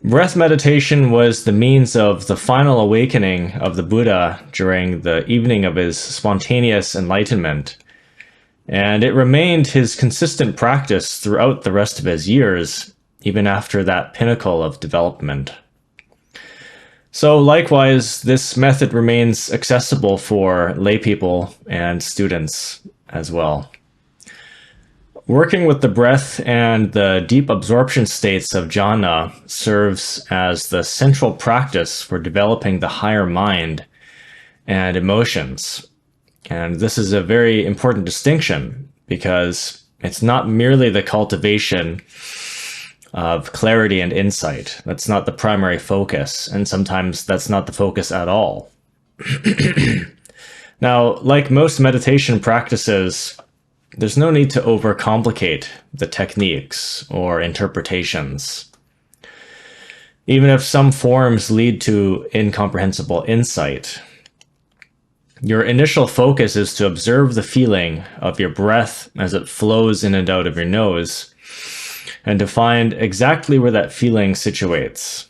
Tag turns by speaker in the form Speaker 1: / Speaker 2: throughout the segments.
Speaker 1: Breath meditation was the means of the final awakening of the Buddha during the evening of his spontaneous enlightenment, and it remained his consistent practice throughout the rest of his years, even after that pinnacle of development. So likewise, this method remains accessible for laypeople and students as well. Working with the breath and the deep absorption states of jhana serves as the central practice for developing the higher mind and emotions. And this is a very important distinction because it's not merely the cultivation of clarity and insight. That's not the primary focus, and sometimes that's not the focus at all. Now, like most meditation practices, there's no need to overcomplicate the techniques or interpretations. Even if some forms lead to incomprehensible insight, your initial focus is to observe the feeling of your breath as it flows in and out of your nose, and to find exactly where that feeling situates.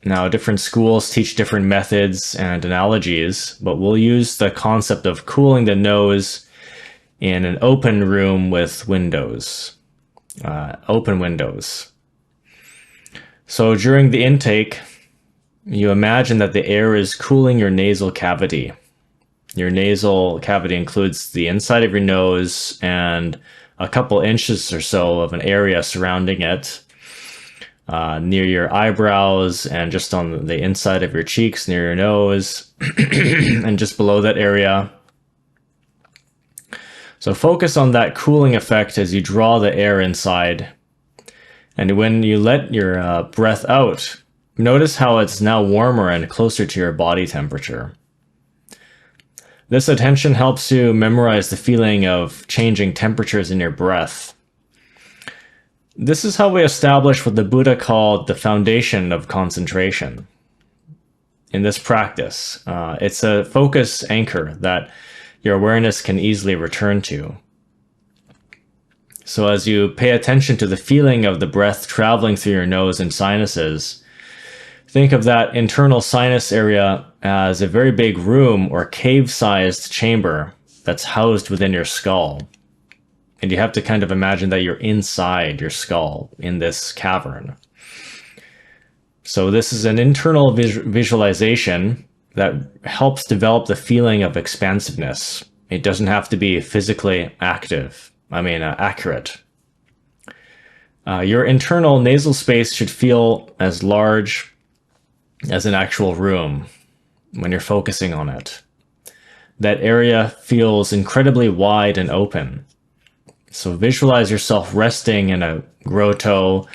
Speaker 1: Now, different schools teach different methods and analogies, but we'll use the concept of cooling the nose in an open room with windows, open windows. So during the intake, you imagine that the air is cooling your nasal cavity. Your nasal cavity includes the inside of your nose and a couple inches or so of an area surrounding it, near your eyebrows and just on the inside of your cheeks, near your nose, and just below that area. So focus on that cooling effect as you draw the air inside. And when you let your breath out, notice how it's now warmer and closer to your body temperature. This attention helps you memorize the feeling of changing temperatures in your breath. This is how we establish what the Buddha called the foundation of concentration. In this practice, it's a focus anchor that your awareness can easily return to. So as you pay attention to the feeling of the breath traveling through your nose and sinuses, think of that internal sinus area as a very big room or cave-sized chamber that's housed within your skull. And you have to kind of imagine that you're inside your skull in this cavern. So this is an internal visualization that helps develop the feeling of expansiveness. It doesn't have to be physically accurate. Your internal nasal space should feel as large as an actual room when you're focusing on it. That area feels incredibly wide and open. So visualize yourself resting in a grotto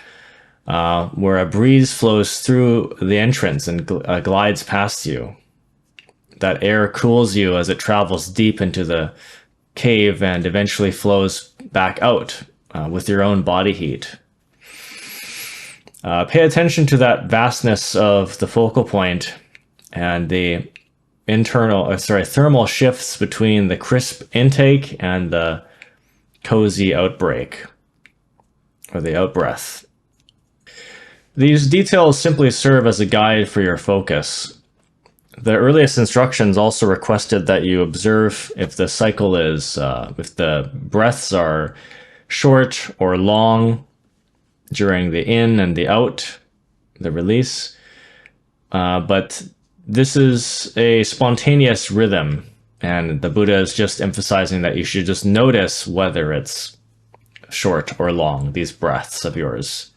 Speaker 1: where a breeze flows through the entrance and glides past you. That air cools you as it travels deep into the cave and eventually flows back out with your own body heat. Pay attention to that vastness of the focal point and the thermal shifts between the crisp intake and the cozy outbreak, or the outbreath. These details simply serve as a guide for your focus. The earliest instructions also requested that you observe if the cycle is, if the breaths are short or long during the in and the out, the release. But this is a spontaneous rhythm, and the Buddha is just emphasizing that you should just notice whether it's short or long, these breaths of yours,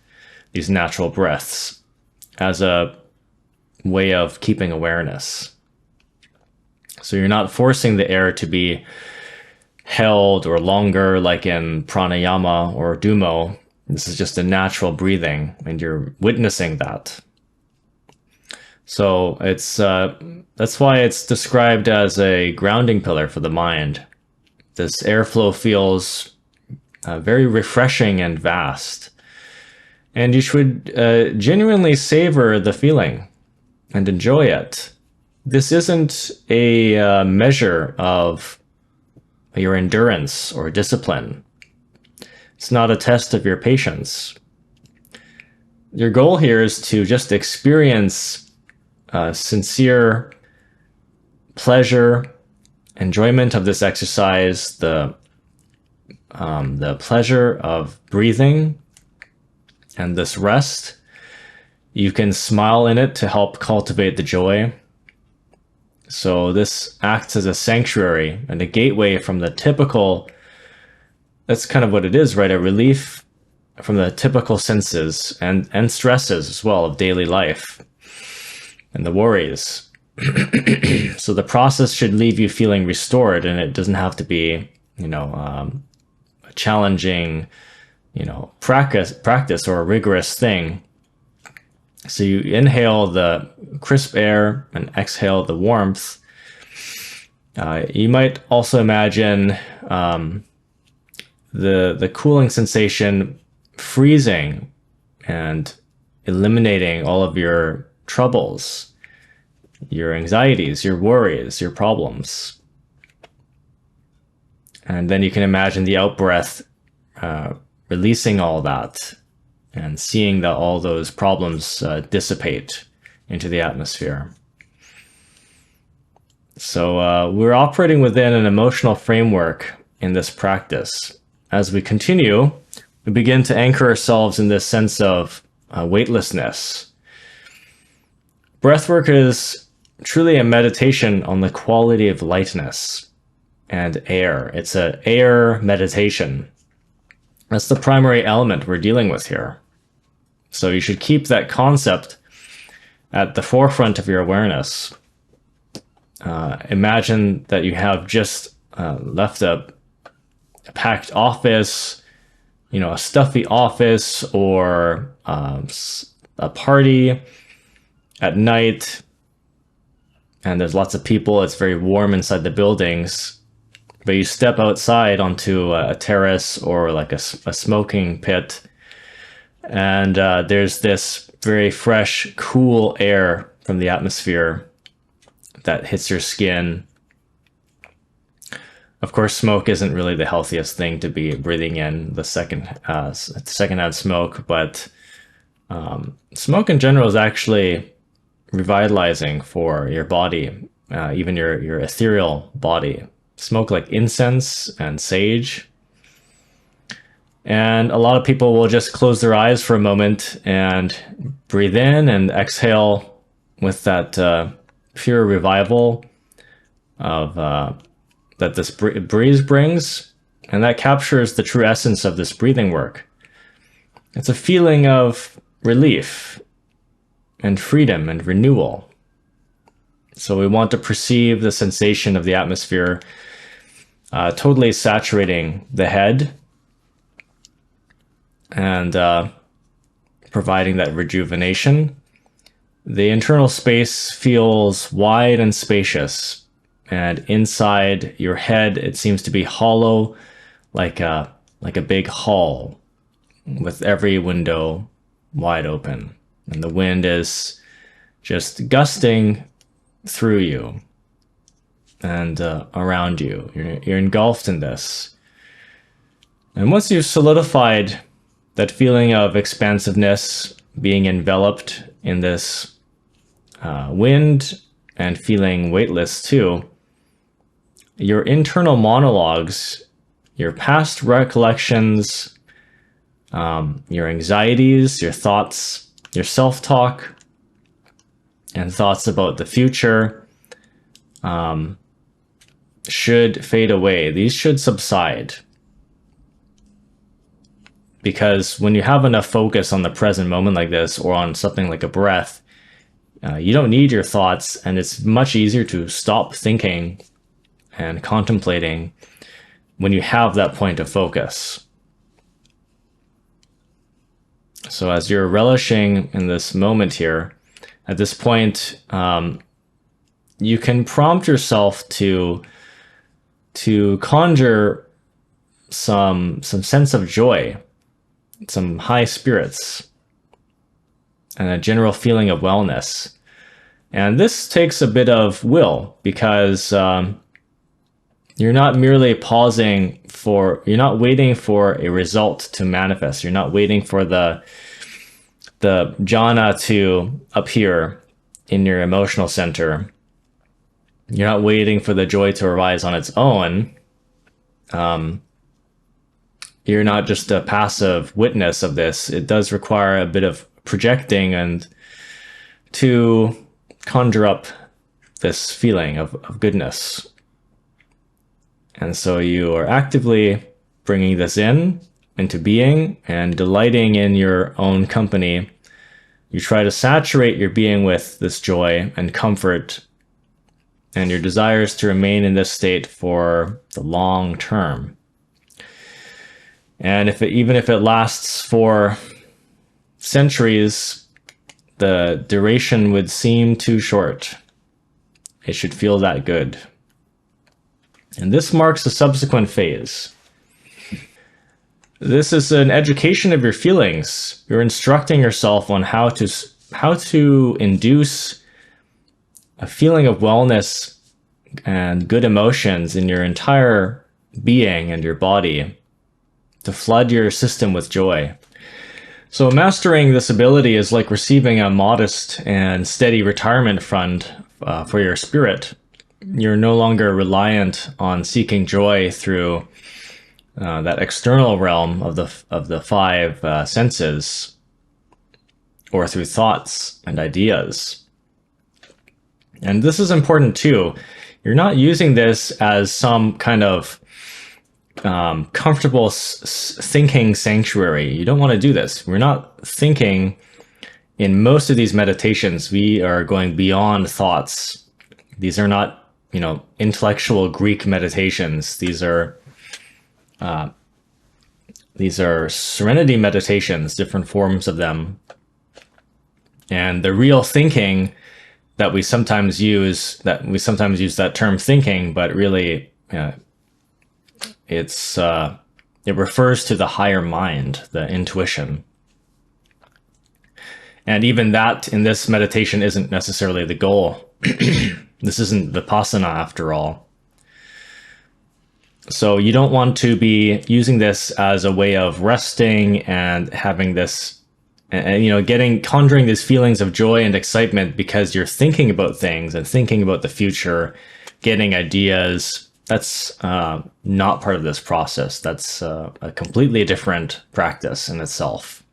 Speaker 1: these natural breaths, as a way of keeping awareness. So you're not forcing the air to be held or longer like in pranayama or dumo. This is just a natural breathing, and you're witnessing that. So it's that's why it's described as a grounding pillar for the mind. This airflow feels very refreshing and vast. And you should genuinely savor the feeling and enjoy it. This isn't a measure of your endurance or discipline. It's not a test of your patience. your goal here is to just experience sincere pleasure, enjoyment of this exercise, the pleasure of breathing and this rest. You can smile in it to help cultivate the joy. So this acts as a sanctuary and a gateway from the typical, that's kind of what it is, right? A relief from the typical senses and stresses as well of daily life and the worries. So the process should leave you feeling restored, and it doesn't have to be, a challenging, practice or a rigorous thing. So you inhale the crisp air and exhale the warmth. You might also imagine the cooling sensation freezing and eliminating all of your troubles, your anxieties, your worries, your problems. And then you can imagine the out-breath releasing all that and seeing that all those problems dissipate into the atmosphere. So we're operating within an emotional framework in this practice. As we continue, we begin to anchor ourselves in this sense of weightlessness. Breathwork is truly a meditation on the quality of lightness and air. It's an air meditation. That's the primary element we're dealing with here. So you should keep that concept at the forefront of your awareness. Imagine that you have just left a packed office, a stuffy office, or a party at night, and there's lots of people. It's very warm inside the buildings, but you step outside onto a terrace or like a smoking pit, and there's this very fresh, cool air from the atmosphere that hits your skin. Of course, smoke isn't really the healthiest thing to be breathing in, the secondhand smoke, but smoke in general is actually revitalizing for your body, even your ethereal body. Smoke like incense and sage. And a lot of people will just close their eyes for a moment and breathe in and exhale with that pure revival of that this breeze brings, and that captures the true essence of this breathing work. It's a feeling of relief and freedom and renewal. So we want to perceive the sensation of the atmosphere totally saturating the head and providing that rejuvenation. The internal space feels wide and spacious, and inside your head it seems to be hollow, like a big hall with every window wide open, and the wind is just gusting through you and around you. You're engulfed in this. And once you've solidified that feeling of expansiveness, being enveloped in this wind and feeling weightless too, your internal monologues, your past recollections, your anxieties, your thoughts, your self-talk, and thoughts about the future should fade away. These should subside. Because when you have enough focus on the present moment like this, or on something like a breath, you don't need your thoughts, and it's much easier to stop thinking and contemplating when you have that point of focus. So as you're relishing in this moment here, at this point, you can prompt yourself to conjure some sense of joy, some high spirits, and a general feeling of wellness. And this takes a bit of will, because you're not merely pausing you're not waiting for a result to manifest. You're not waiting for the the jhana to appear in your emotional center. You're not waiting for the joy to arise on its own. You're not just a passive witness of this. It does require a bit of projecting and to conjure up this feeling of goodness. And so you are actively bringing this into being and delighting in your own company. You try to saturate your being with this joy and comfort and your desires to remain in this state for the long term. And even if it lasts for centuries, the duration would seem too short. It should feel that good. And this marks a subsequent phase. This is an education of your feelings. You're instructing yourself on how to induce a feeling of wellness and good emotions in your entire being and your body, to flood your system with joy. So mastering this ability is like receiving a modest and steady retirement fund for your spirit. You're no longer reliant on seeking joy through that external realm of the five senses, or through thoughts and ideas. And this is important too. You're not using this as some kind of comfortable thinking sanctuary. You don't want to do this. We're not thinking. In most of these meditations, we are going beyond thoughts. These are not, intellectual Greek meditations. These are serenity meditations, different forms of them. And the real thinking that we sometimes use that term thinking, but really it refers to the higher mind, the intuition. And even that in this meditation isn't necessarily the goal. This isn't vipassana after all. So you don't want to be using this as a way of resting and having this, conjuring these feelings of joy and excitement because you're thinking about things and thinking about the future, getting ideas. That's not part of this process. That's a completely different practice in itself.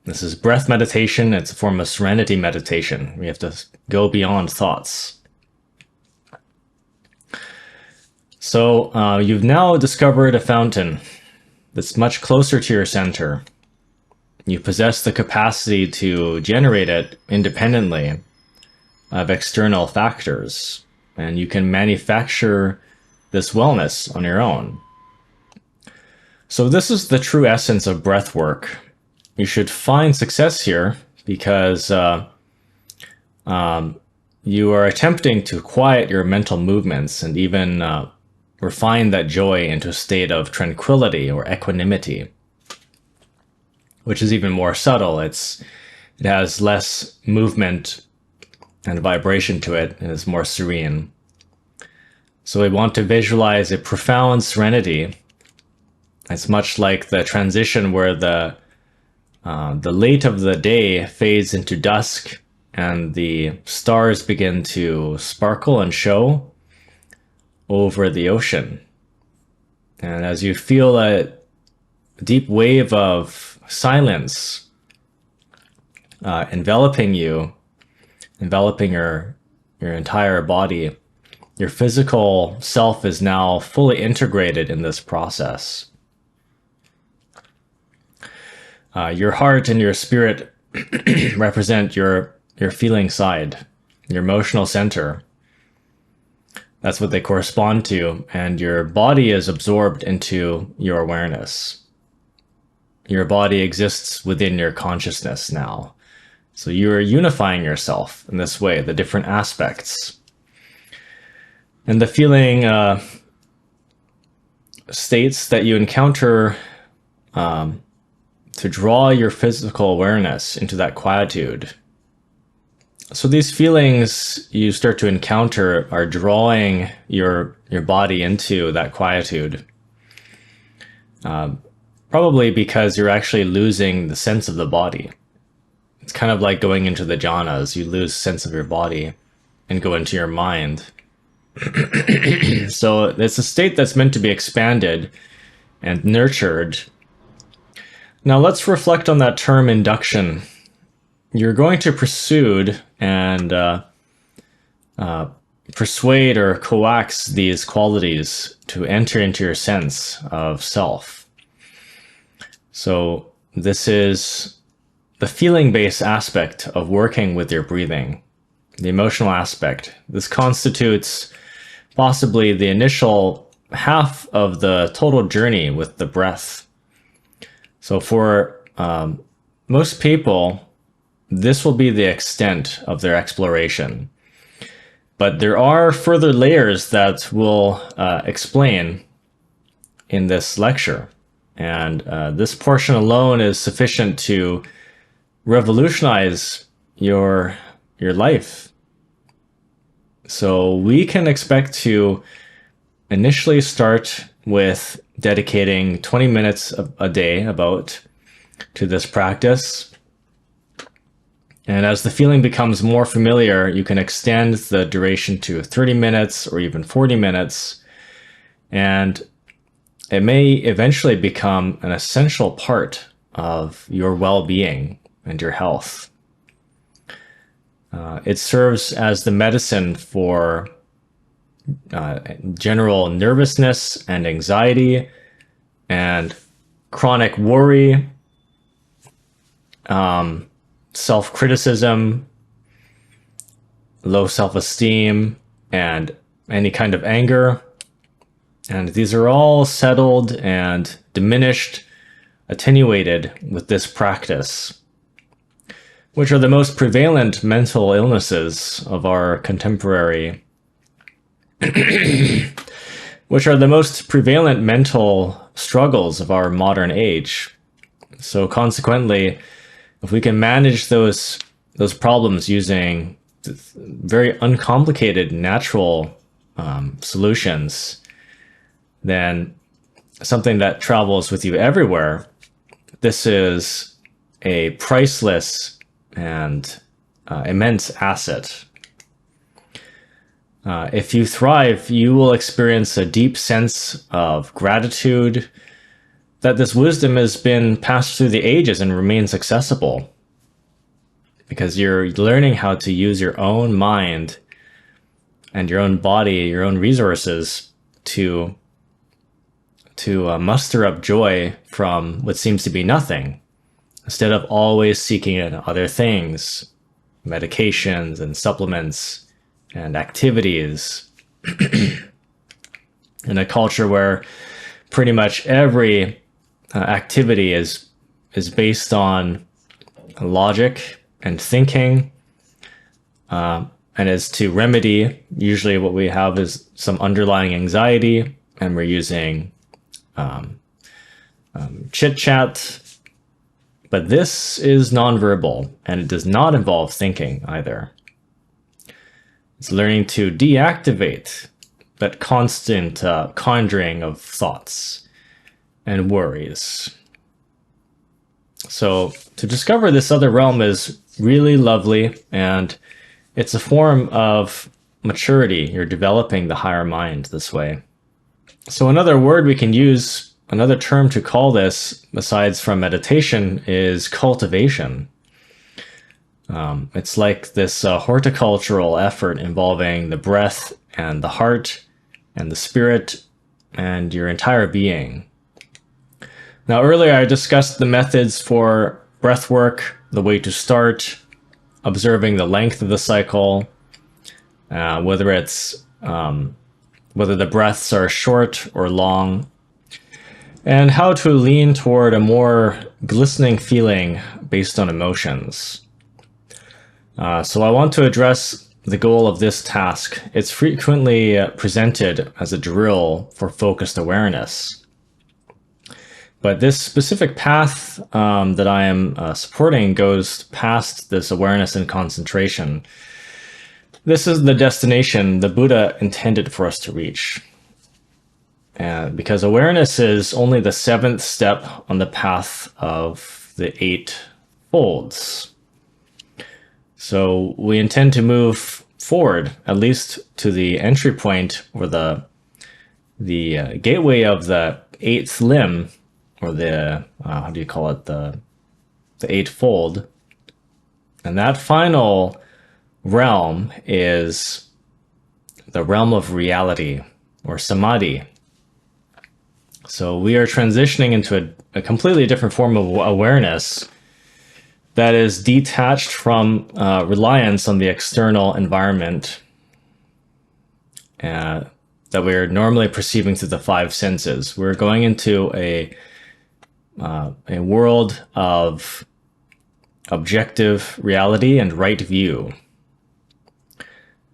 Speaker 1: This is breath meditation. It's a form of serenity meditation. We have to go beyond thoughts. So you've now discovered a fountain that's much closer to your center. You possess the capacity to generate it independently of external factors, and you can manufacture this wellness on your own. So this is the true essence of breath work. You should find success here because you are attempting to quiet your mental movements and even refine that joy into a state of tranquility or equanimity, which is even more subtle. It has less movement and vibration to it, and is more serene. So we want to visualize a profound serenity. It's much like the transition where the late of the day fades into dusk and the stars begin to sparkle and show over the ocean. And as you feel a deep wave of silence enveloping you, enveloping your entire body, your physical self is now fully integrated in this process. Your heart and your spirit represent your feeling side, your emotional center. That's what they correspond to, and your body is absorbed into your awareness. Your body exists within your consciousness now. So you're unifying yourself in this way, the different aspects. And the feeling states that you encounter to draw your physical awareness into that quietude. So these feelings you start to encounter are drawing your body into that quietude. Probably because you're actually losing the sense of the body. It's kind of like going into the jhanas. You lose sense of your body and go into your mind. So it's a state that's meant to be expanded and nurtured. Now let's reflect on that term induction. You're going to persuade and persuade or coax these qualities to enter into your sense of self. So this is the feeling-based aspect of working with your breathing, the emotional aspect. This constitutes possibly the initial half of the total journey with the breath. So for most people, this will be the extent of their exploration. But there are further layers that we'll explain in this lecture. And this portion alone is sufficient to revolutionize your life. So we can expect to initially start with dedicating 20 minutes a day about to this practice. And as the feeling becomes more familiar, you can extend the duration to 30 minutes or even 40 minutes. And it may eventually become an essential part of your well-being and your health. It serves as the medicine for general nervousness and anxiety and chronic worry, self-criticism, low self-esteem, and any kind of anger. And these are all settled and diminished, attenuated with this practice, which are the most prevalent mental illnesses of our contemporary, which are the most prevalent mental struggles of our modern age. So consequently, if we can manage those problems using very uncomplicated natural solutions, then something that travels with you everywhere, this is a priceless and immense asset. If you thrive, you will experience a deep sense of gratitude that this wisdom has been passed through the ages and remains accessible, because you're learning how to use your own mind and your own body, your own resources to muster up joy from what seems to be nothing, instead of always seeking in other things, medications and supplements and activities. In a culture where pretty much every activity is based on logic and thinking, and is to remedy, usually what we have is some underlying anxiety, and we're using chit-chat. But this is nonverbal, and it does not involve thinking either. It's learning to deactivate that constant conjuring of thoughts and worries. So to discover this other realm is really lovely, and it's a form of maturity. You're developing the higher mind this way. So another word we can use, another term to call this, besides from meditation, is cultivation. It's like this horticultural effort involving the breath and the heart and the spirit and your entire being. Now, earlier I discussed the methods for breath work, the way to start, observing the length of the cycle, whether the breaths are short or long, and how to lean toward a more glistening feeling based on emotions. So I want to address the goal of this task. It's frequently presented as a drill for focused awareness. But this specific path that I am supporting goes past this awareness and concentration. This is the destination the Buddha intended for us to reach. because awareness is only the 7th step on the path of the 8 folds. So we intend to move forward, at least to the entry point, or the gateway of the 8th limb, or the how do you call it, the 8th-fold. And that final realm is the realm of reality, or samadhi. So we are transitioning into a completely different form of awareness that is detached from reliance on the external environment that we're normally perceiving through the 5 senses. We're going into a world of objective reality and right view.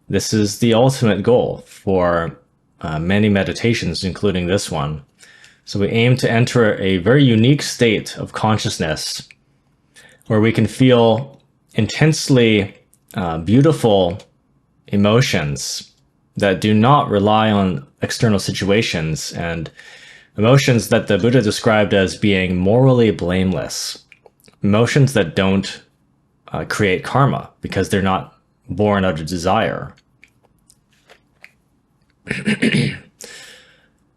Speaker 1: This is the ultimate goal for many meditations, including this one. So we aim to enter a very unique state of consciousness where we can feel intensely beautiful emotions that do not rely on external situations, and emotions that the Buddha described as being morally blameless. Emotions that don't create karma because they're not born out of desire.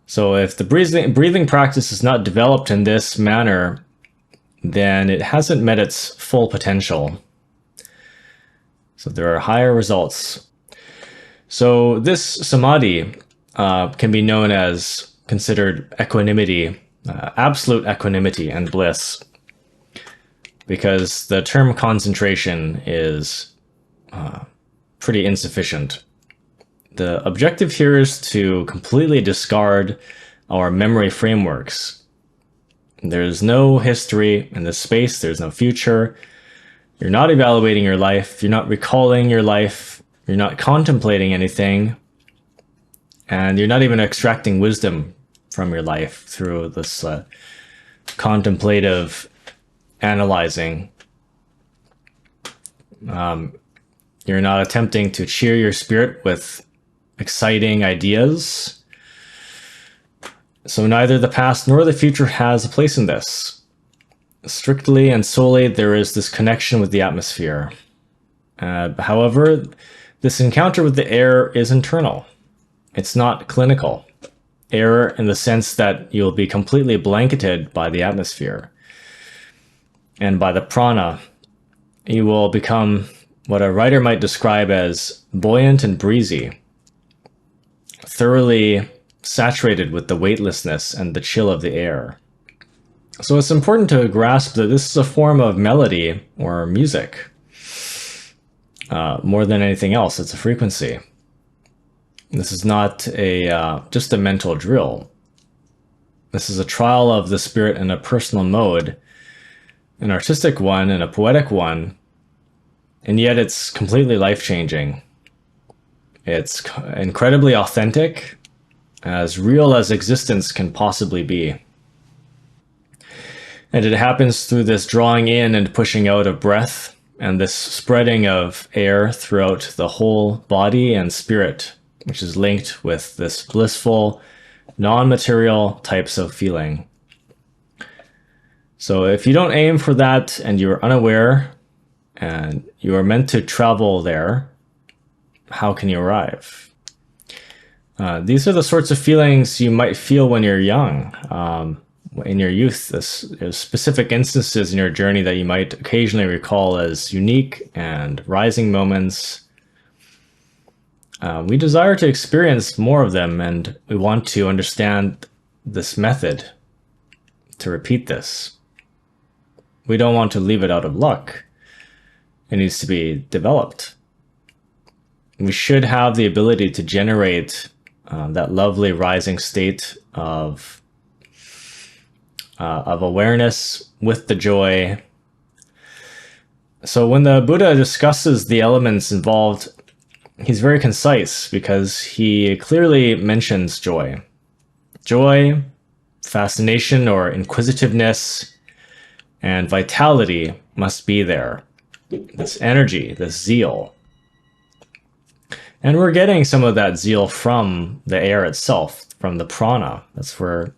Speaker 1: So if the breathing practice is not developed in this manner, then it hasn't met its full potential. So there are higher results. So this samadhi can be known as considered equanimity, absolute equanimity and bliss, because the term concentration is pretty insufficient. The objective here is to completely discard our memory frameworks. There's no history in this space. There's no future. You're not evaluating your life. You're not recalling your life. You're not contemplating anything. And you're not even extracting wisdom from your life through this contemplative analyzing. You're not attempting to cheer your spirit with exciting ideas. So neither the past nor the future has a place in this. Strictly and solely, there is this connection with the atmosphere. However, this encounter with the air is internal. It's not clinical. Air in the sense that you'll be completely blanketed by the atmosphere and by the prana. You will become what a writer might describe as buoyant and breezy, thoroughly saturated with the weightlessness and the chill of the air. So it's important to grasp that this is a form of melody or music. More than anything else, it's a frequency. This is not just a mental drill. This is a trial of the spirit in a personal mode, an artistic one and a poetic one, and yet it's completely life-changing. It's incredibly authentic, as real as existence can possibly be. And it happens through this drawing in and pushing out of breath, and this spreading of air throughout the whole body and spirit, which is linked with this blissful, non-material types of feeling. So if you don't aim for that and you're unaware and you are meant to travel there, how can you arrive? These are the sorts of feelings you might feel when you're young, in your youth. There's specific instances in your journey that you might occasionally recall as unique and rising moments. We desire to experience more of them, and we want to understand this method to repeat this. We don't want to leave it out of luck. It needs to be developed. We should have the ability to generate that lovely rising state of awareness with the joy. So when the Buddha discusses the elements involved, he's very concise because he clearly mentions joy. Joy, fascination or inquisitiveness, and vitality must be there. This energy, this zeal. And we're getting some of that zeal from the air itself, from the prana. That's where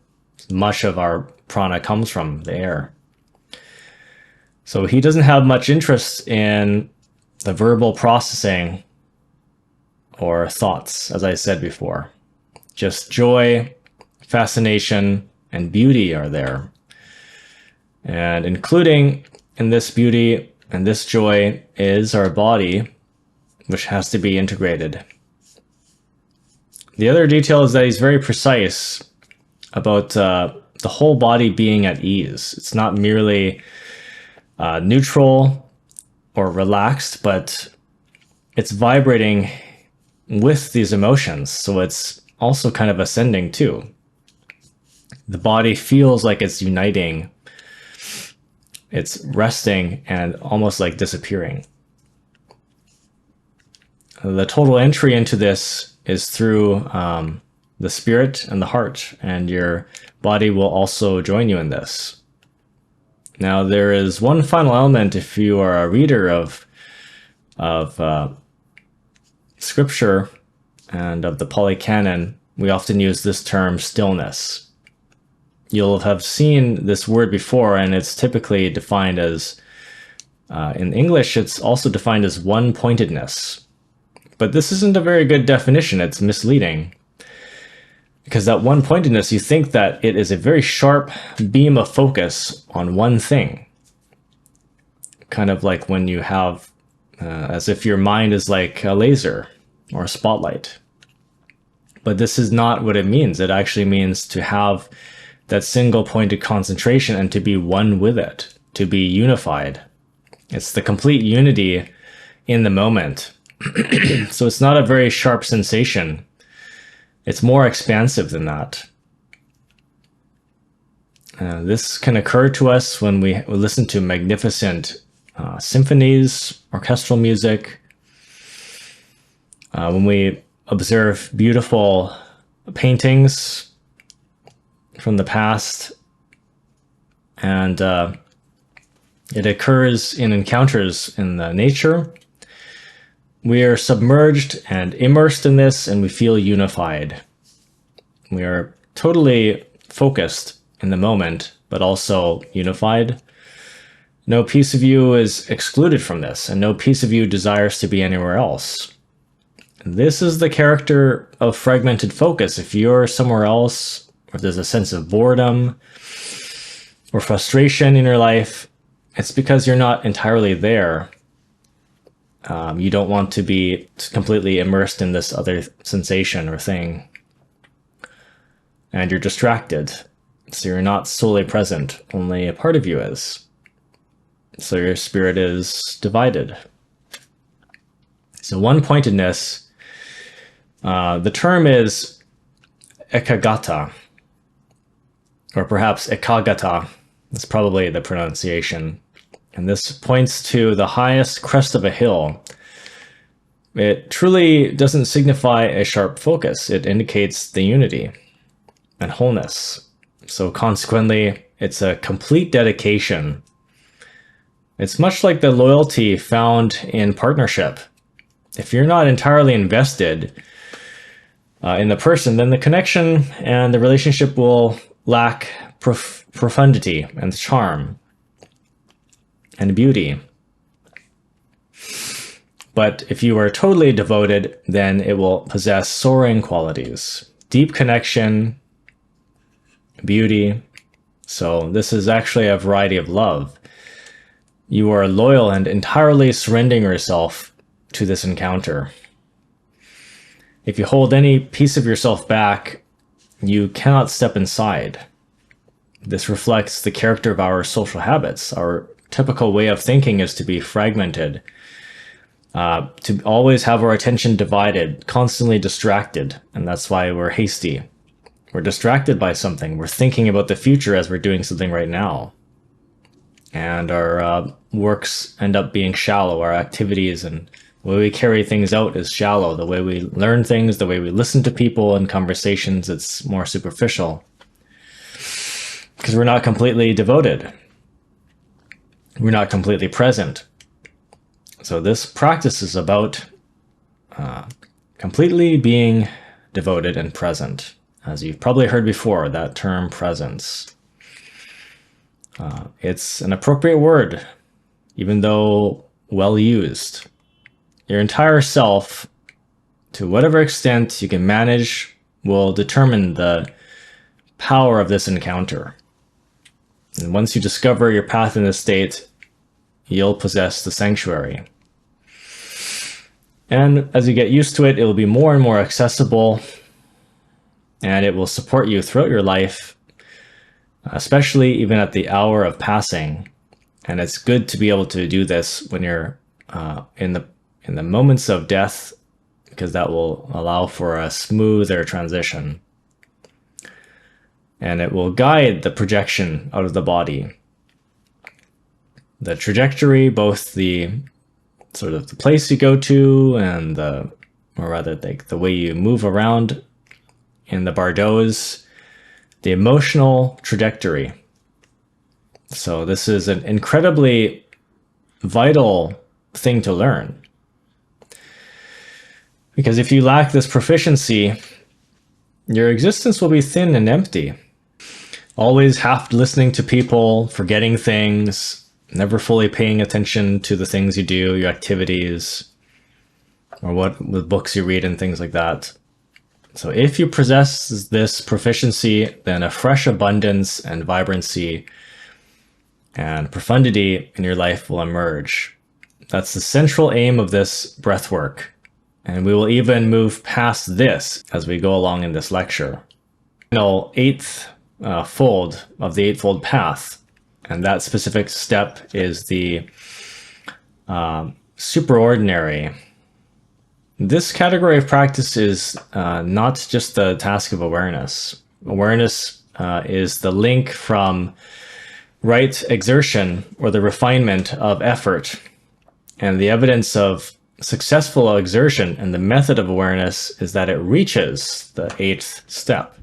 Speaker 1: much of our prana comes from, the air. So he doesn't have much interest in the verbal processing or thoughts, as I said before. Just joy, fascination, and beauty are there. And including in this beauty and this joy is our body, which has to be integrated. The other detail is that he's very precise about the whole body being at ease. It's not merely neutral or relaxed, but it's vibrating with these emotions. So it's also kind of ascending too. The body feels like it's uniting. It's resting and almost like disappearing. The total entry into this is through the spirit and the heart, and your body will also join you in this. Now, there is one final element if you are a reader of scripture and of the Pali Canon. We often use this term stillness. You'll have seen this word before, and it's typically defined as, in English, it's also defined as one-pointedness. But this isn't a very good definition. It's misleading. Because that one-pointedness, you think that it is a very sharp beam of focus on one thing. Kind of like when you have, as if your mind is like a laser or a spotlight. But this is not what it means. It actually means to have that single pointed concentration and to be one with it, to be unified. It's the complete unity in the moment. So it's not a very sharp sensation. It's more expansive than that. This can occur to us when we listen to magnificent symphonies, orchestral music, when we observe beautiful paintings from the past, and it occurs in encounters in the nature. We are submerged and immersed in this, and we feel unified. We are totally focused in the moment, but also unified. No piece of you is excluded from this, and no piece of you desires to be anywhere else. This is the character of fragmented focus. If you're somewhere else, or there's a sense of boredom or frustration in your life, it's because you're not entirely there. You don't want to be completely immersed in this other sensation or thing. And you're distracted. So you're not solely present. Only a part of you is. So your spirit is divided. So one-pointedness, the term is ekagata, or perhaps ekagata. That's probably the pronunciation. And this points to the highest crest of a hill. It truly doesn't signify a sharp focus. It indicates the unity and wholeness. So consequently, it's a complete dedication. It's much like the loyalty found in partnership. If you're not entirely invested in the person, then the connection and the relationship will lack profundity and charm and beauty. But if you are totally devoted, then it will possess soaring qualities, deep connection, beauty. So this is actually a variety of love. You are loyal and entirely surrendering yourself to this encounter. If you hold any piece of yourself back, you cannot step inside. This reflects the character of our social habits. Our typical way of thinking is to be fragmented, to always have our attention divided, constantly distracted, and that's why we're hasty. We're distracted by something. We're thinking about the future as we're doing something right now. And our works end up being shallow. Our activities and the way we carry things out is shallow. The way we learn things, the way we listen to people in conversations, it's more superficial. Because we're not completely devoted. We're not completely present. So this practice is about kind completely being devoted and present. As you've probably heard before, that term presence. It's an appropriate word, even though well used. Your entire self, to whatever extent you can manage, will determine the power of this encounter. And once you discover your path in this state, you'll possess the sanctuary. And as you get used to it, it will be more and more accessible, and it will support you throughout your life, especially even at the hour of passing. And it's good to be able to do this when you're in the moments of death, because that will allow for a smoother transition. And it will guide the projection out of the body. The trajectory, both the sort of the place you go to and or rather the way you move around in the bardos, the emotional trajectory. So this is an incredibly vital thing to learn. Because if you lack this proficiency, your existence will be thin and empty. Always half listening to people, forgetting things, never fully paying attention to the things you do, your activities, or the books you read and things like that. So if you possess this proficiency, then a fresh abundance and vibrancy and profundity in your life will emerge. That's the central aim of this breath work. And we will even move past this as we go along in this lecture. Eighth fold of the Eightfold Path. And that specific step is the superordinary. This category of practice is not just the task of awareness. Awareness is the link from right exertion or the refinement of effort. And the evidence of successful exertion and the method of awareness is that it reaches the eighth step.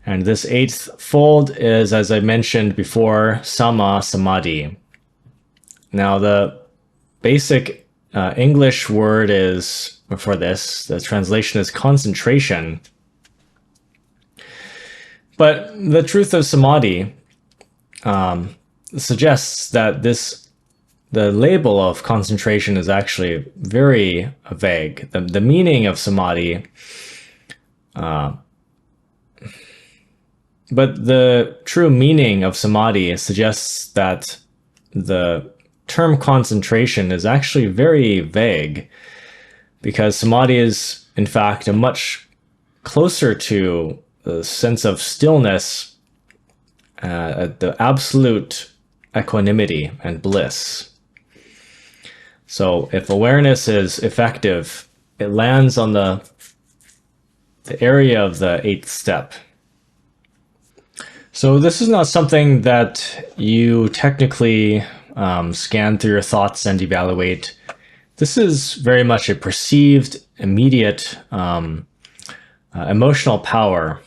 Speaker 1: And this eighth fold is, as I mentioned before, Sama Samadhi. Now, the basic English word is, for this, the translation is concentration. But the truth of Samadhi suggests that the label of concentration is actually very vague. The meaning of Samadhi, but the true meaning of Samadhi suggests that the term concentration is actually very vague, because Samadhi is, in fact, a much closer to the sense of stillness, the absolute equanimity and bliss. So if awareness is effective, it lands on the area of the eighth step. So this is not something that you technically scan through your thoughts and evaluate. This is very much a perceived, immediate emotional power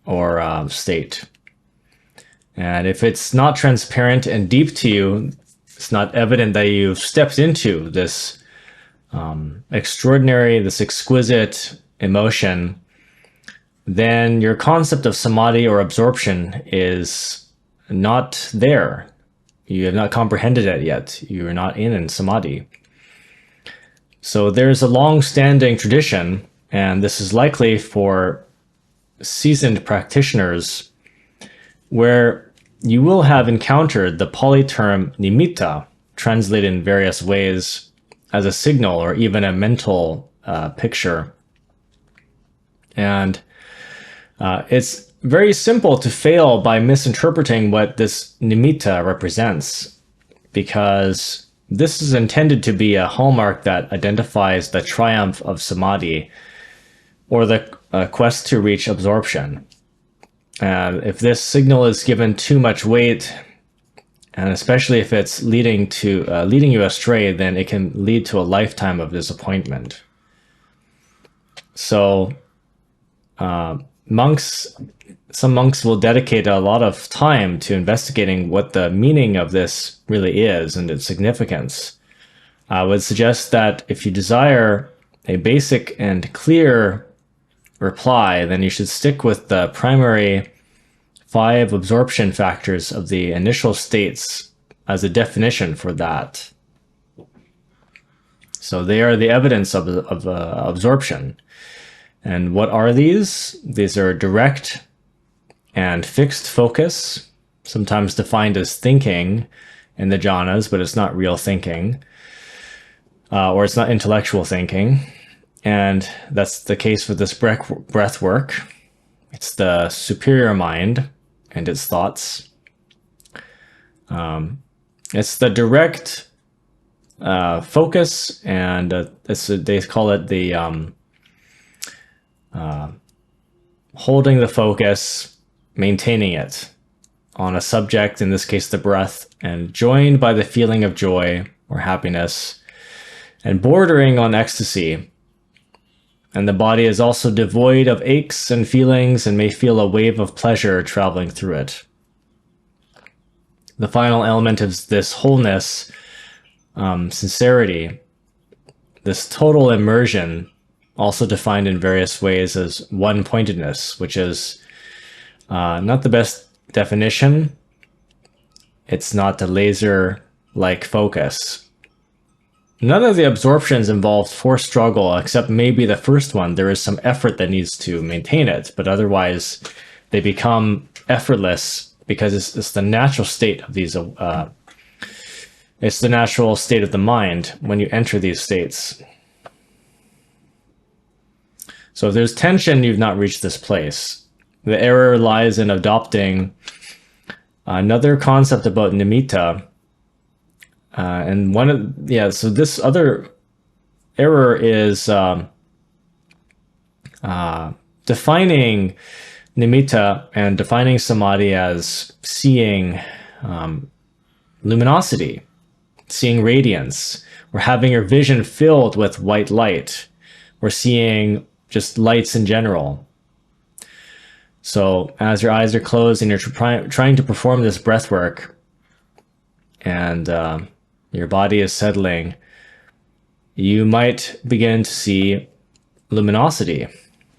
Speaker 1: or state. And if it's not transparent and deep to you, it's not evident that you've stepped into this extraordinary, this exquisite emotion, then your concept of samadhi or absorption is not there. You have not comprehended it yet. You are not in samadhi. So there's a long-standing tradition, and this is likely for seasoned practitioners, where you will have encountered the Pali term nimitta, translated in various ways as a signal or even a mental picture. And it's very simple to fail by misinterpreting what this nimitta represents, because this is intended to be a hallmark that identifies the triumph of samadhi, or the quest to reach absorption. If this signal is given too much weight, and especially if it's leading you astray, then it can lead to a lifetime of disappointment. So some monks will dedicate a lot of time to investigating what the meaning of this really is and its significance. I would suggest that if you desire a basic and clear reply, then you should stick with the primary 5 absorption factors of the initial states as a definition for that. So they are the evidence of absorption. And what are these? These are direct and fixed focus, sometimes defined as thinking in the jhanas, but it's not real thinking, or it's not intellectual thinking. And that's the case with this breath work. It's the superior mind and its thoughts. It's the direct focus, and they call it the holding the focus, maintaining it on a subject, in this case the breath, and joined by the feeling of joy or happiness, and bordering on ecstasy. And the body is also devoid of aches and feelings and may feel a wave of pleasure traveling through it. The final element is this wholeness, sincerity, this total immersion, also defined in various ways as one-pointedness, which is not the best definition. It's not a laser-like focus. None of the absorptions involved forced struggle, except maybe the first one. There is some effort that needs to maintain it, but otherwise they become effortless because it's the natural state of these. It's the natural state of the mind when you enter these states. So if there's tension, you've not reached this place. The error lies in adopting another concept about nimitta. And so this other error is defining nimitta and defining samadhi as seeing luminosity, seeing radiance, or having your vision filled with white light, or seeing just lights in general. So as your eyes are closed and you're trying to perform this breath work, and your body is settling, you might begin to see luminosity,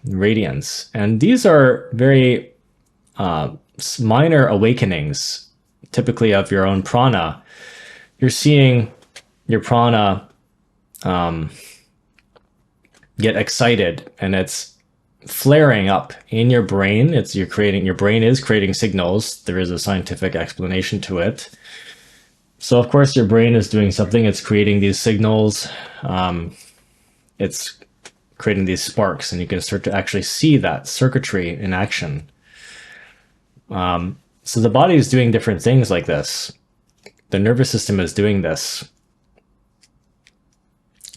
Speaker 1: radiance. And these are very minor awakenings, typically of your own prana. You're seeing your prana get excited, and it's flaring up in your brain. Your brain is creating signals. There is a scientific explanation to it. So of course your brain is doing something. It's creating these signals. It's creating these sparks, and you can start to actually see that circuitry in action. So the body is doing different things like this. The nervous system is doing this.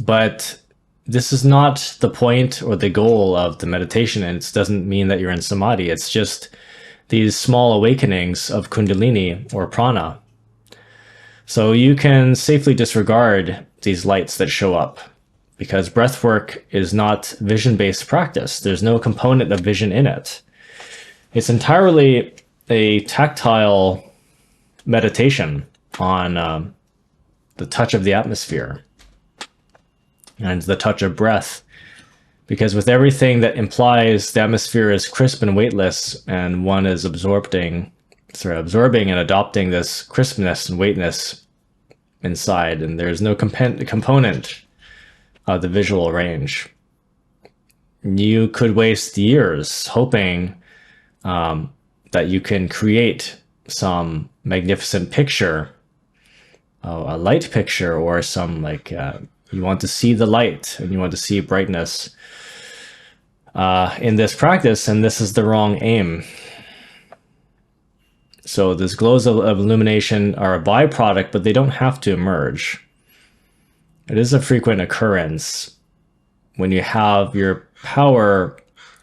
Speaker 1: But this is not the point or the goal of the meditation, and it doesn't mean that you're in samadhi. It's just these small awakenings of kundalini or prana. So you can safely disregard these lights that show up, because breath work is not vision-based practice. There's no component of vision in it. It's entirely a tactile meditation on the touch of the atmosphere and the touch of breath, because with everything that implies the atmosphere is crisp and weightless, and one is absorbing and adopting this crispness and weightness inside, and there's no component of the visual range. You could waste years hoping that you can create some magnificent picture, a light picture, or some you want to see the light and you want to see brightness in this practice, and this is the wrong aim. So these glows of illumination are a byproduct, but they don't have to emerge. It is a frequent occurrence when you have your power,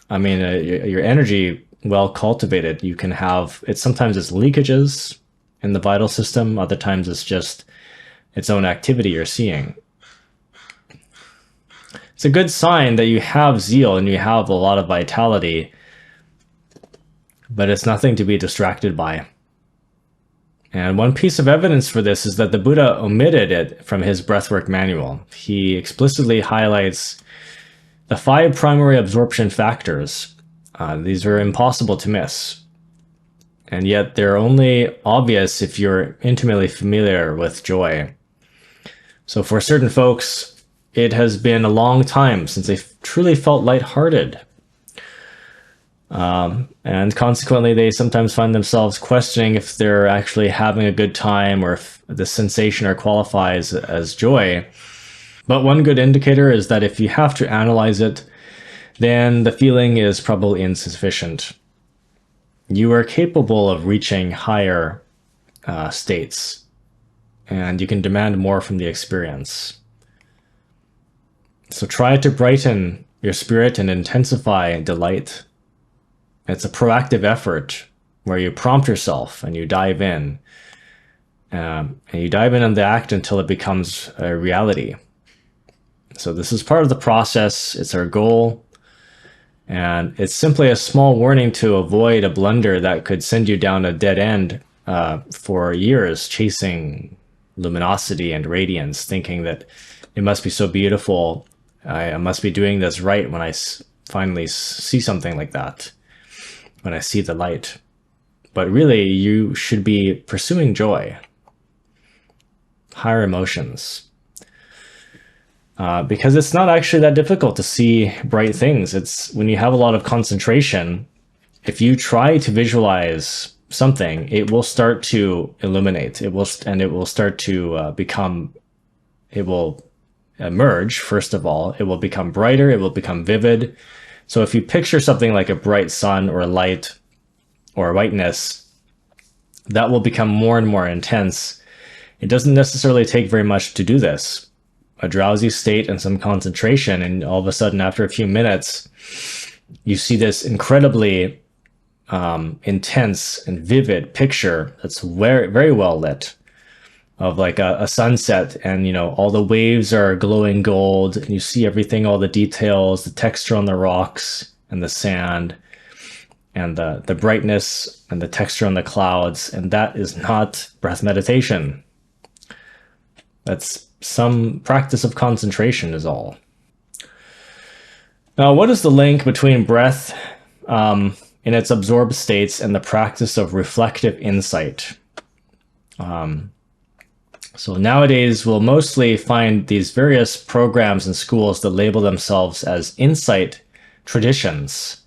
Speaker 1: your energy well cultivated. You can have it. Sometimes it's leakages in the vital system. Other times it's just its own activity you're seeing. It's a good sign that you have zeal and you have a lot of vitality, but it's nothing to be distracted by. And one piece of evidence for this is that the Buddha omitted it from his breathwork manual. He explicitly highlights the 5 primary absorption factors. These are impossible to miss. And yet they're only obvious if you're intimately familiar with joy. So for certain folks, it has been a long time since they truly felt lighthearted. And consequently, they sometimes find themselves questioning if they're actually having a good time or if the sensation or qualifies as joy. But one good indicator is that if you have to analyze it, then the feeling is probably insufficient. You are capable of reaching higher states, and you can demand more from the experience. So try to brighten your spirit and intensify delight. It's a proactive effort where you prompt yourself and you dive in. And you dive in on the act until it becomes a reality. So this is part of the process. It's our goal. And it's simply a small warning to avoid a blunder that could send you down a dead end for years, chasing luminosity and radiance, thinking that it must be so beautiful. I must be doing this right when I finally see something like that, when I see the light. But really, you should be pursuing joy, higher emotions. Because it's not actually that difficult to see bright things. It's when you have a lot of concentration, if you try to visualize something, it will start to illuminate. It will start to it will emerge, first of all. It will become brighter, it will become vivid. So if you picture something like a bright sun or light or whiteness, that will become more and more intense. It doesn't necessarily take very much to do this. A drowsy state and some concentration, and all of a sudden, after a few minutes, you see this incredibly intense and vivid picture that's very, very well lit of like a sunset, and all the waves are glowing gold, and you see everything, all the details, the texture on the rocks and the sand, and the brightness and the texture on the clouds. And that is not breath meditation. That's some practice of concentration is all. Now, what is the link between breath in its absorbed states and the practice of reflective insight? So nowadays, we'll mostly find these various programs and schools that label themselves as insight traditions.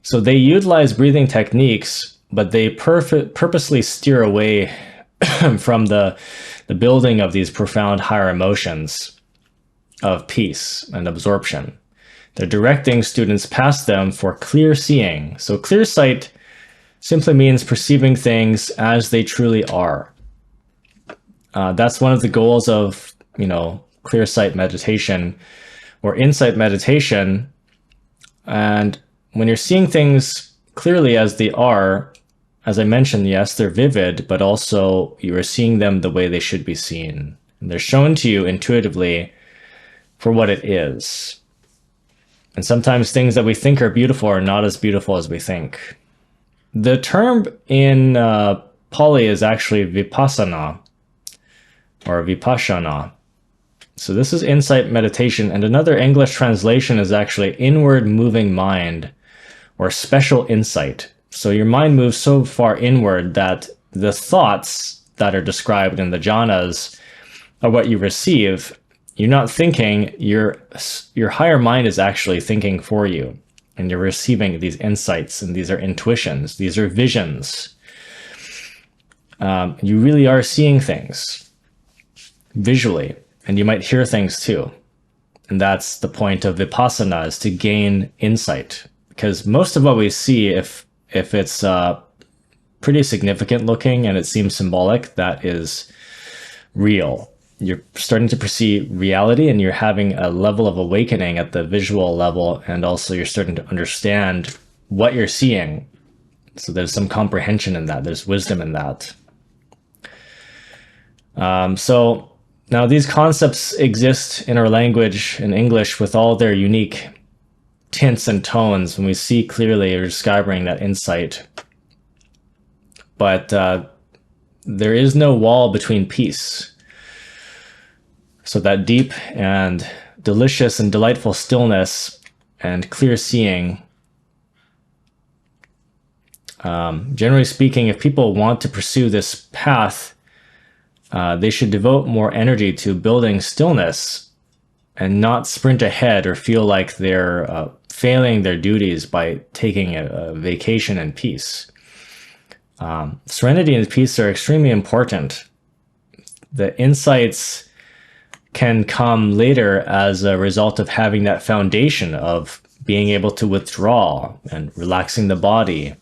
Speaker 1: So they utilize breathing techniques, but they purposely steer away from the building of these profound higher emotions of peace and absorption. They're directing students past them for clear seeing. So clear sight simply means perceiving things as they truly are. That's one of the goals of, clear sight meditation or insight meditation. And when you're seeing things clearly as they are, as I mentioned, yes, they're vivid, but also you are seeing them the way they should be seen. And they're shown to you intuitively for what it is. And sometimes things that we think are beautiful are not as beautiful as we think. The term in Pali is actually vipassana or vipassana. So this is insight meditation, and another English translation is actually inward moving mind or special insight. So your mind moves so far inward that the thoughts that are described in the jhanas are what you receive. You're not thinking, your higher mind is actually thinking for you, and you're receiving these insights, and these are intuitions, these are visions. You really are seeing things visually, and you might hear things too. And that's the point of vipassana, is to gain insight. Because most of what we see, if it's pretty significant looking and it seems symbolic, that is real. You're starting to perceive reality, and you're having a level of awakening at the visual level, and also you're starting to understand what you're seeing. So there's some comprehension in that. There's wisdom in that. So now these concepts exist in our language, in English, with all their unique tints and tones when we see clearly or discovering that insight. But there is no wall between peace. So that deep and delicious and delightful stillness and clear seeing. Generally speaking, if people want to pursue this path, they should devote more energy to building stillness and not sprint ahead or feel like they're failing their duties by taking a vacation in peace. Serenity and peace are extremely important. The insights can come later as a result of having that foundation of being able to withdraw and relaxing the body,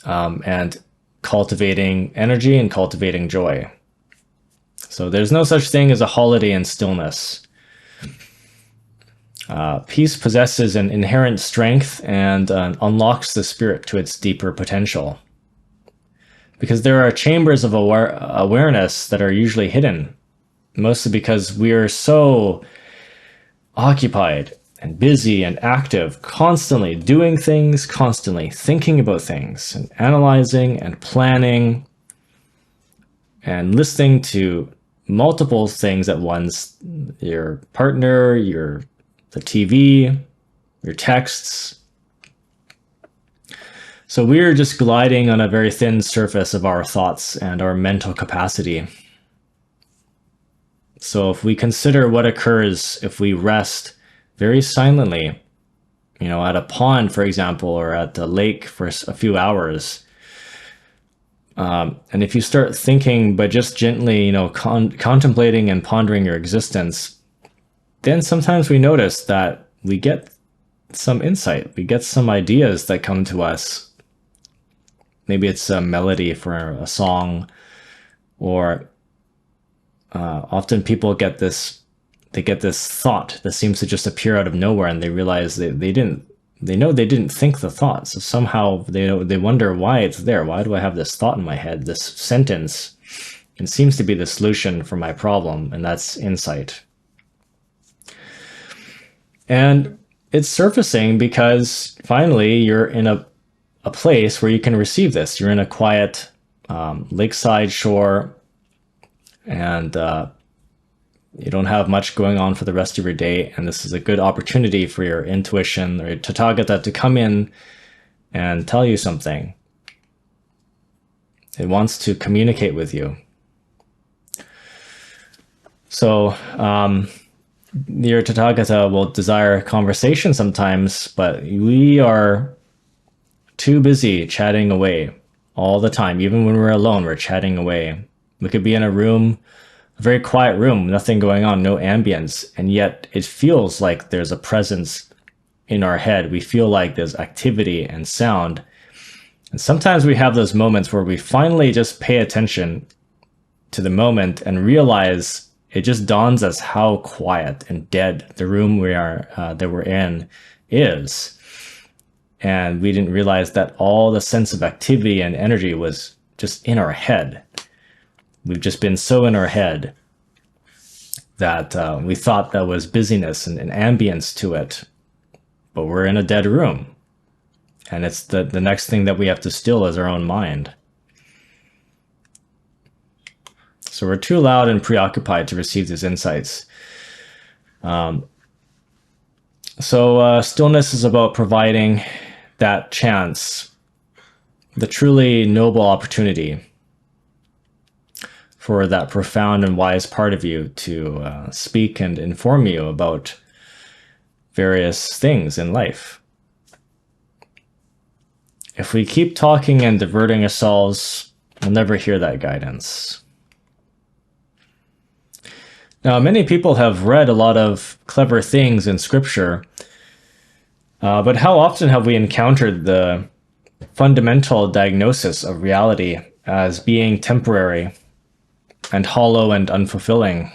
Speaker 1: and cultivating energy and cultivating joy. So there's no such thing as a holiday in stillness. Peace possesses an inherent strength and unlocks the spirit to its deeper potential. Because there are chambers of awareness that are usually hidden, mostly because we are so occupied and busy and active, constantly doing things, constantly thinking about things, and analyzing and planning and listening to multiple things at once. Your partner, the TV, your texts. So we're just gliding on a very thin surface of our thoughts and our mental capacity. So if we consider what occurs if we rest very silently, at a pond, for example, or at the lake for a few hours, and if you start thinking, but just gently, contemplating and pondering your existence, then sometimes we notice that we get some insight, we get some ideas that come to us. Maybe it's a melody for a song, or often people get this thought that seems to just appear out of nowhere, and they realize they know they didn't think the thought. So somehow they wonder why it's there. Why do I have this thought in my head, this sentence? It seems to be the solution for my problem, and that's insight. And it's surfacing because finally you're in a place where you can receive this. You're in a quiet lakeside shore, and you don't have much going on for the rest of your day, and this is a good opportunity for your intuition or your Tathagata to come in and tell you something. It wants to communicate with you. So your Tathagata will desire conversation sometimes, but we are too busy chatting away all the time. Even when we're alone, we're chatting away. We could be in a room, a very quiet room, nothing going on, no ambience, and yet it feels like there's a presence in our head. We feel like there's activity and sound. And sometimes we have those moments where we finally just pay attention to the moment and realize it just dawns us how quiet and dead the room that we're in is. And we didn't realize that all the sense of activity and energy was just in our head. We've just been so in our head that we thought that was busyness and an ambience to it. But we're in a dead room. And it's the next thing that we have to still is our own mind. So we're too loud and preoccupied to receive these insights. So stillness is about providing that chance, the truly noble opportunity for that profound and wise part of you to speak and inform you about various things in life. If we keep talking and diverting ourselves, we'll never hear that guidance. Now, many people have read a lot of clever things in scripture, but how often have we encountered the fundamental diagnosis of reality as being temporary and hollow and unfulfilling?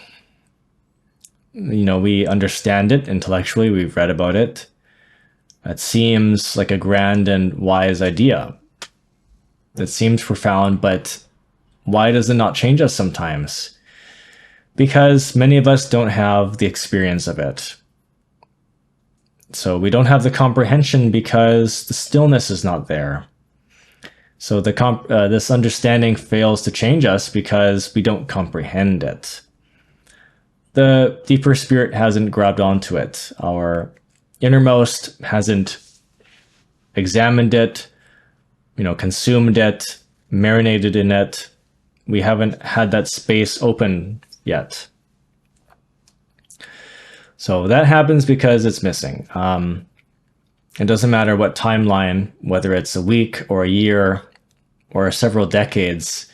Speaker 1: We understand it intellectually, we've read about it. It seems like a grand and wise idea. It seems profound, but why does it not change us sometimes? Because many of us don't have the experience of it. So we don't have the comprehension because the stillness is not there. So this understanding fails to change us because we don't comprehend it. the deeper spirit hasn't grabbed onto it. Our innermost hasn't examined it, consumed it, marinated in it. We haven't had that space open yet. So that happens because it's missing. It doesn't matter what timeline, whether it's a week or a year or several decades.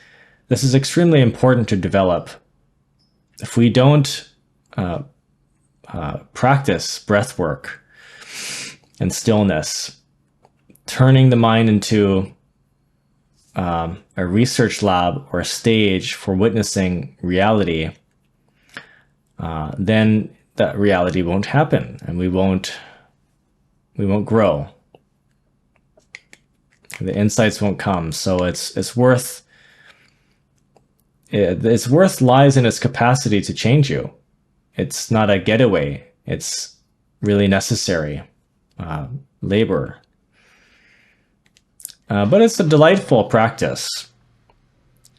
Speaker 1: This is extremely important to develop. If we don't practice breath work and stillness, turning the mind into a research lab or a stage for witnessing reality, then that reality won't happen, and we won't grow. The insights won't come. So its worth lies in its capacity to change you. It's not a getaway. It's really necessary labor. But it's a delightful practice.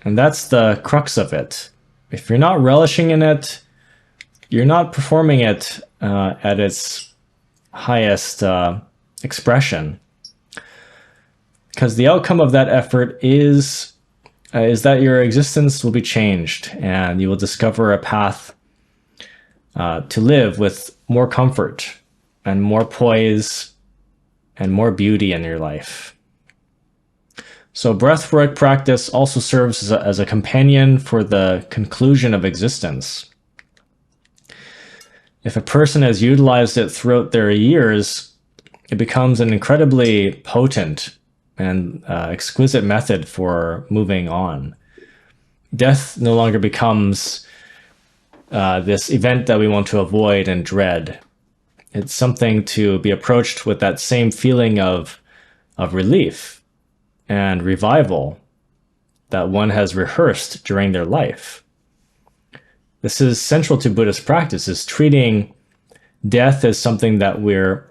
Speaker 1: And that's the crux of it. If you're not relishing in it, you're not performing it at its highest expression. Because the outcome of that effort is that your existence will be changed, and you will discover a path to live with more comfort and more poise and more beauty in your life. So breathwork practice also serves as a companion for the conclusion of existence. If a person has utilized it throughout their years, it becomes an incredibly potent and exquisite method for moving on. Death no longer becomes this event that we want to avoid and dread. It's something to be approached with that same feeling of relief and revival that one has rehearsed during their life. This is central to Buddhist practice, is treating death as something that we're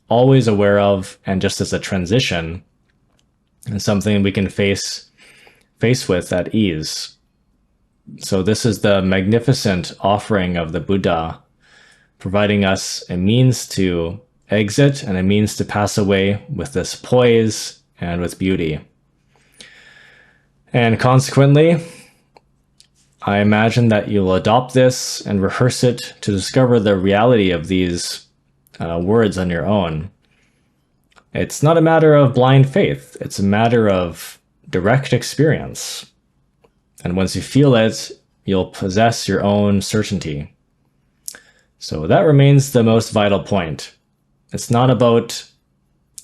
Speaker 1: always aware of and just as a transition, and something we can face with at ease. So this is the magnificent offering of the Buddha, providing us a means to exit and a means to pass away with this poise and with beauty. And consequently, I imagine that you'll adopt this and rehearse it to discover the reality of these words on your own. It's not a matter of blind faith. It's a matter of direct experience. And once you feel it, you'll possess your own certainty. So that remains the most vital point. It's not about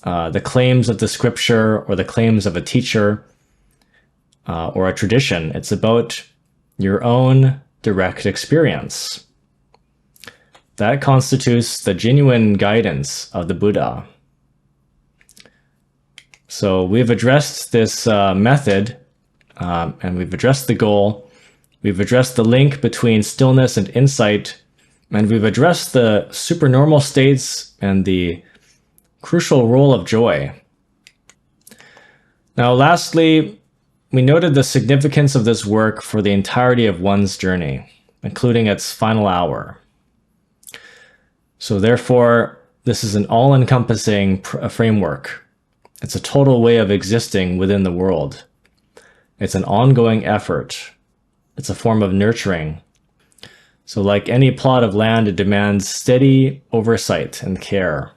Speaker 1: the claims of the scripture or the claims of a teacher or a tradition. It's about your own direct experience. That constitutes the genuine guidance of the Buddha. So we've addressed this method, and we've addressed the goal. We've addressed the link between stillness and insight, and we've addressed the supernormal states and the crucial role of joy. Now, lastly, we noted the significance of this work for the entirety of one's journey, including its final hour. So therefore, this is an all-encompassing framework. It's a total way of existing within the world. It's an ongoing effort. It's a form of nurturing. So like any plot of land, it demands steady oversight and care.